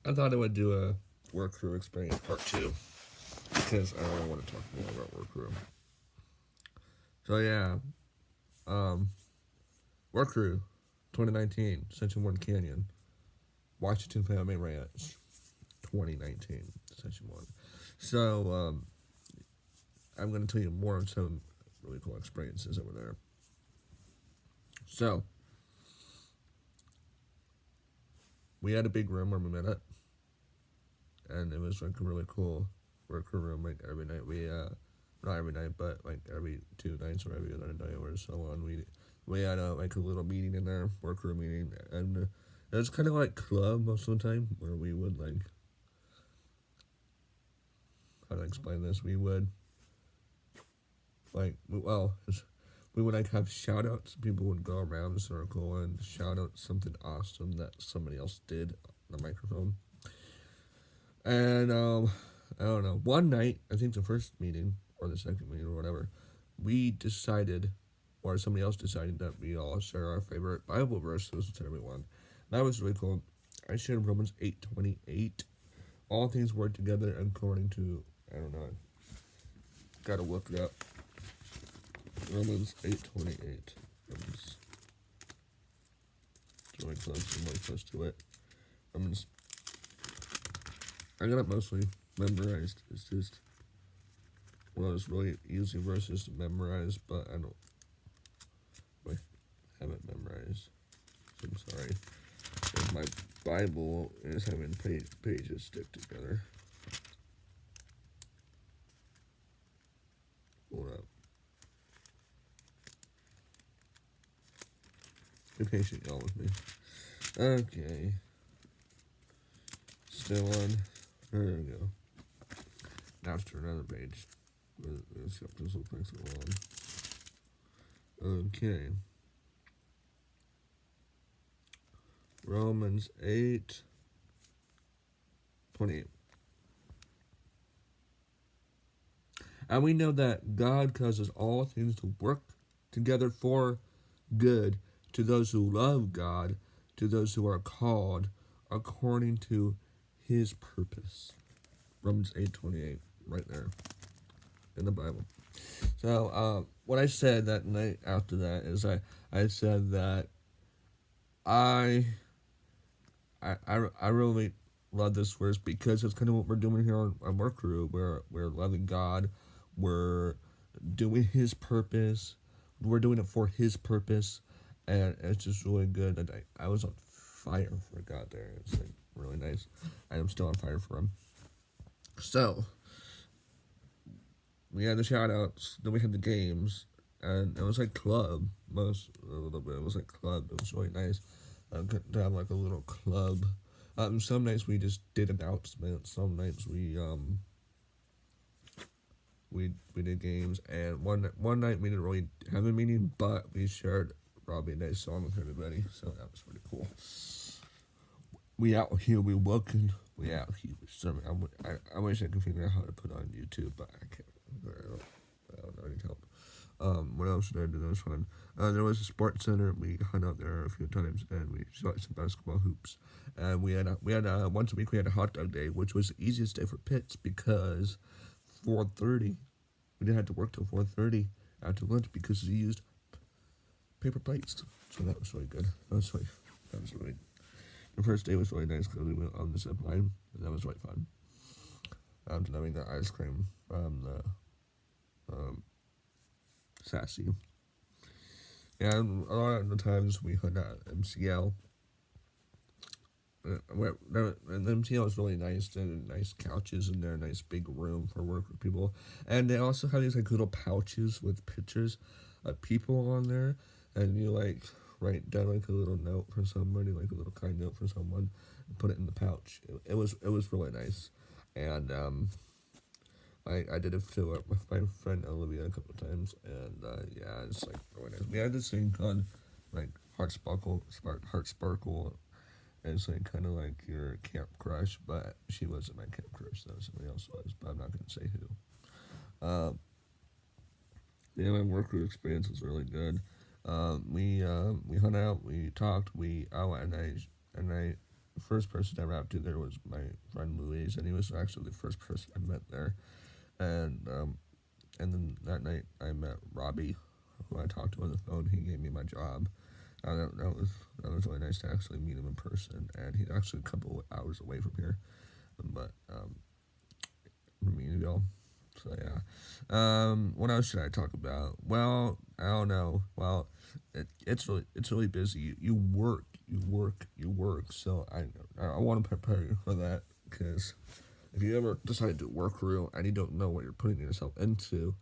I thought I would do a work crew experience part 2 because I really want to talk more about work crew. So yeah, um, work crew, 2019, Section 1 Canyon, Washington Family Ranch, 2019, Section 1. So I'm going to tell you more of some really cool experiences over there. So we had a big room where we met at, and it was like a really cool worker room. Like every night not every night, but like every 2 nights or every other night or so on, we had like a little meeting in there, worker meeting, and it was kind of like club most of the time where we would like, how to explain this? We would like we would like have shout outs. People would go around the circle and shout out something awesome that somebody else did on the microphone. And I don't know. One night, I think the first meeting or the second meeting or whatever, we decided, or somebody else decided, that we all share our favorite Bible verses with everyone. That was really cool. I shared Romans 8:28. All things work together according to, I don't know. Gotta look it up. Romans 8:28. Romans. It's really close. I'm really close to it. Romans. I got it mostly memorized. It's just one of those really easy verses to memorize, but I don't really have it memorized. So I'm sorry. If my Bible is having pages stick together. Hold up. Be patient, y'all, with me. Okay. Still on. There we go. Now let's turn another page. Let's see if this will take so long. Okay. Romans 8:28. And we know that God causes all things to work together for good to those who love God, to those who are called according to his purpose. Romans 8:28, right there in the Bible. So what I said that night after that is I said that I really love this verse because it's kind of what we're doing here on Work Crew. We're loving God. We're doing his purpose. We're doing it for his purpose. And it's just really good. And I was on fire for God there. It's like really nice. And I'm still on fire for him. So, we had the shout outs, then we had the games, and it was like club. A little bit. It was like club. It was really nice to have like a little club. Some nights we just did announcements. Some nights we did games, and one night we didn't really have a meeting, but we shared Robbie a nice song with everybody, so that was pretty cool. We out here, we working. We out here. Sorry, I wish I could figure out how to put on YouTube, but I can't. I don't know any help. What else did I do that was fun? There was a sports center. We hung out there a few times, and we shot some basketball hoops. And we had once a week we had a hot dog day, which was the easiest day for Pitts because 4:30 we didn't have to work till 4:30 after lunch because we used paper plates. So that was really good. That was really. The first day was really nice because we went on the zip line, and that was really fun. After having the ice cream from the Sassy. And a lot of the times we hung out at MCL. And MCL is really nice. There are nice couches in there, nice big room for work with people. And they also have these like little pouches with pictures of people on there. And you like write down like a little note for somebody, like a little kind note for someone, and put it in the pouch. It was really nice. And I did it with my friend Olivia a couple of times, and yeah, it's like really nice. We had this thing called like Heart Sparkle, and it's like kind of like your camp crush, but she wasn't my camp crush. That was somebody else was, but I'm not gonna say who. Yeah, my work crew experience was really good. We hung out, we talked, and I first person I rapped to there was my friend Louise, and he was actually the first person I met there. And then that night I met Robbie, who I talked to on the phone. He gave me my job. That was really nice to actually meet him in person, and he's actually a couple of hours away from here, but from Meadville. So yeah. What else should I talk about? Well, I don't know. Well, it's really busy. You work. So I want to prepare you for that, because if you ever decide to work real and you don't know what you're putting yourself into,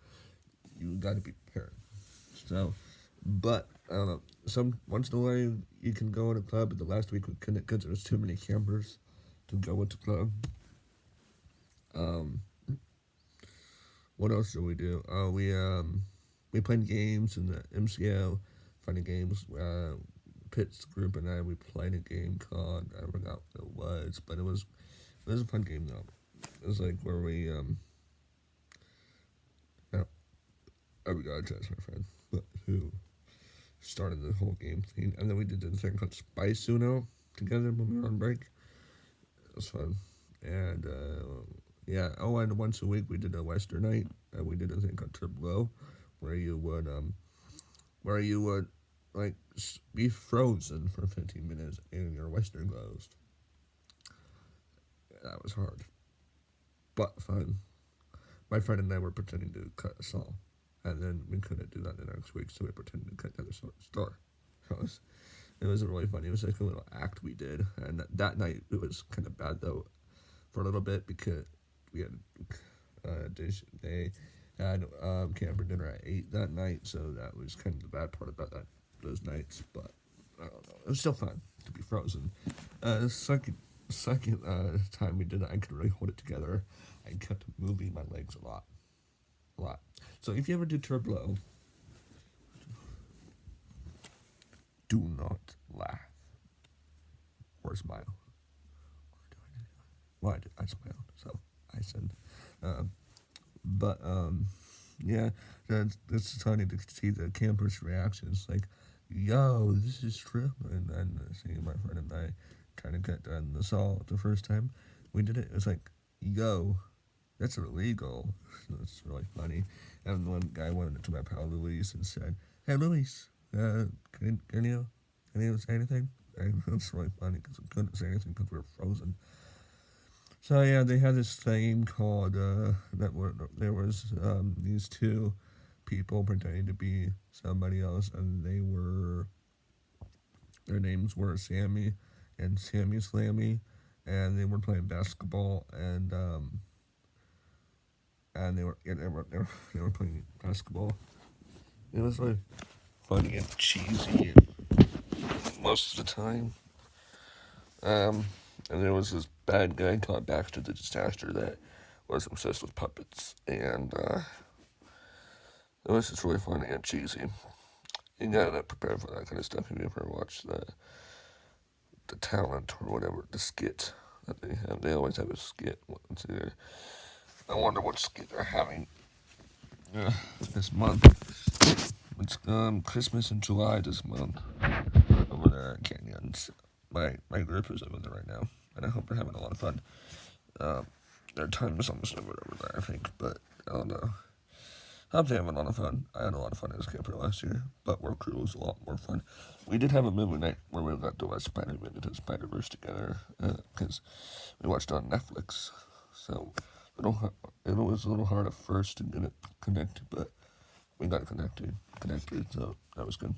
you got to be prepared. So, but I don't know. Once in a while you can go in a club, but the last week we couldn't because there was too many campers to go into club. What else did we do? We played games in the MCO, funny games. Pitt's group and I, we played a game called, I forgot what it was, but it was a fun game though. It was like where we I forgot to ask my friend who started the whole game thing, and then we did the thing called Spice Uno together when we were on break. It was fun, and yeah. Oh, and once a week we did a Western night, and we did a thing called Trip Low, where you would like be frozen for 15 minutes in your Western clothes. That was hard, but fun. My friend and I were pretending to cut a saw, and then we couldn't do that the next week, so we pretended to cut the other store. So it was really funny. It was like a little act we did, and that night it was kind of bad though, for a little bit, because we had they had camper dinner at 8 that night, so that was kind of the bad part about those nights. But I don't know, it was still fun to be frozen. The second time we did it, I could really hold it together. I kept moving my legs a lot. So if you ever do Turbo, do not laugh or smile. Well, I smiled, so I said, yeah, it's funny to see the campers' reactions, like, yo, this is true, and then seeing my friend and I trying to get done the saw the first time we did it, was like, yo, that's illegal. It's really funny. And one guy went into my pal Luis and said, "Hey Luis, can you say anything?" And it's really funny because we couldn't say anything because we were frozen. So yeah, they had this thing called there was these two people pretending to be somebody else, and their names were Sammy and Sammy Slammy, and they were playing basketball, and they were playing basketball. It was really funny and cheesy most of the time. And there was this bad guy called Baxter the Disaster that was obsessed with puppets, and it was just really funny and cheesy. You gotta prepare for that kind of stuff if you ever watch the talent or whatever, the skit that they have. They always have a skit. I wonder what skit they're having this month. It's Christmas in July this month over there at Canyons. My group is over there right now, and I hope they're having a lot of fun. Their time is almost over there, I think, but I don't know. I hope they have a lot of fun. I had a lot of fun as a camper last year, but Work Crew was a lot more fun. We did have a movie night where we got to watch Spider-Man into Spider-Verse together, because we watched it on Netflix. So it was a little hard at first to get it connected, but we got connected, so that was good.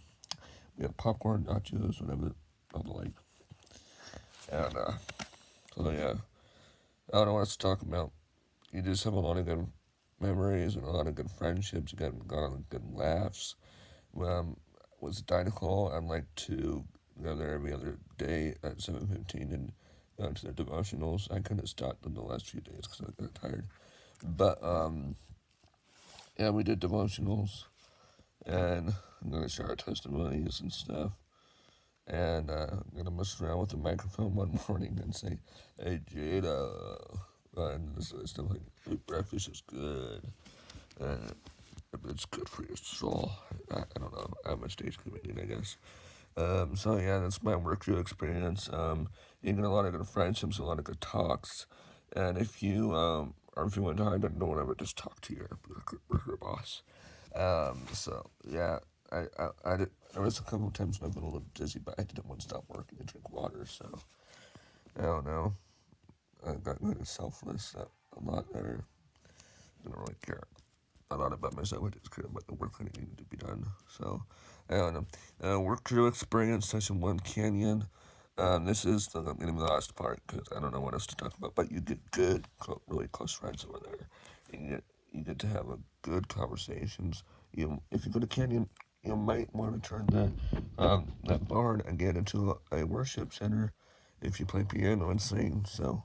We had popcorn, nachos, whatever, all the like. And, so yeah, I don't know what else to talk about. You just have a lot of good memories and a lot of good friendships. You got a lot of good laughs. Was Dynacol, I'd like to go there every other day at 7:15 and go into their devotionals. I couldn't stop them the last few days because I got tired. But, yeah, we did devotionals, and I'm going to share our testimonies and stuff. And I'm going to mess around with the microphone one morning and say, "Hey, Jada," and stuff like, "Hey, breakfast is good, and it's good for your soul." I don't know. I'm a stage comedian, I guess. So yeah, that's my Work Crew experience. You get a lot of good friendships, a lot of good talks, and if you are feeling tired, don't ever just talk to your worker boss. So yeah, there was a couple of times when I've been a little dizzy, but I didn't want to stop working and drink water. So I don't know. I got kind of selfless a lot better. I don't really care a lot about myself. I just care about the work that needed to be done. So I don't know. Work through experience session 1 Canyon. This is gonna be the last part because I don't know what else to talk about. But you get good, really close friends over there. You get to have a good conversations. If you go to Canyon, you might want to turn that barn again into a worship center if you play piano and sing. So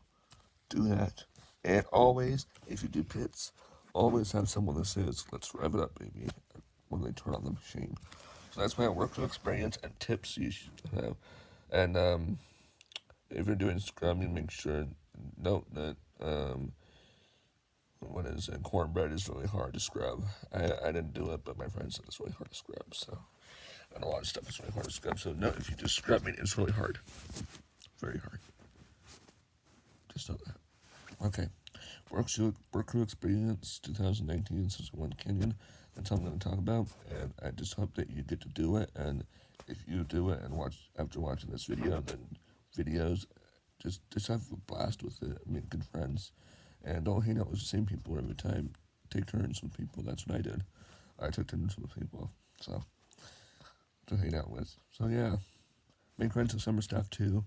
do that. And always, if you do pits, always have someone that says, "Let's rev it up, baby," when they turn on the machine. So that's my work experience and tips you should have. And if you're doing scrubbing, make sure note that what is it? Cornbread is really hard to scrub. I didn't do it, but my friend said it's really hard to scrub. So and a lot of stuff is really hard to scrub. So no, if you just scrub it, it's really hard, very hard. Just know that. Okay. Work crew experience 2019 Season 1 Canyon. That's all I'm going to talk about. And I just hope that you get to do it. And if you do it and watch after watching this video, then videos, just have a blast with it. Make good friends. And don't hang out with the same people every time. Take turns with people. That's what I did. I took turns with people. So, to hang out with. So, yeah. Make friends with summer staff, too.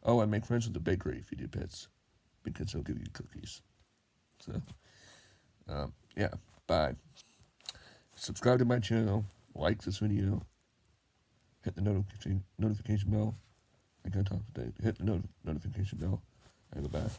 Oh, and make friends with the bakery if you do pits. Because they'll give you cookies. So, yeah, bye. Subscribe to my channel, like this video, hit the notification bell. I can't talk today. Hit the notification bell, and goodbye.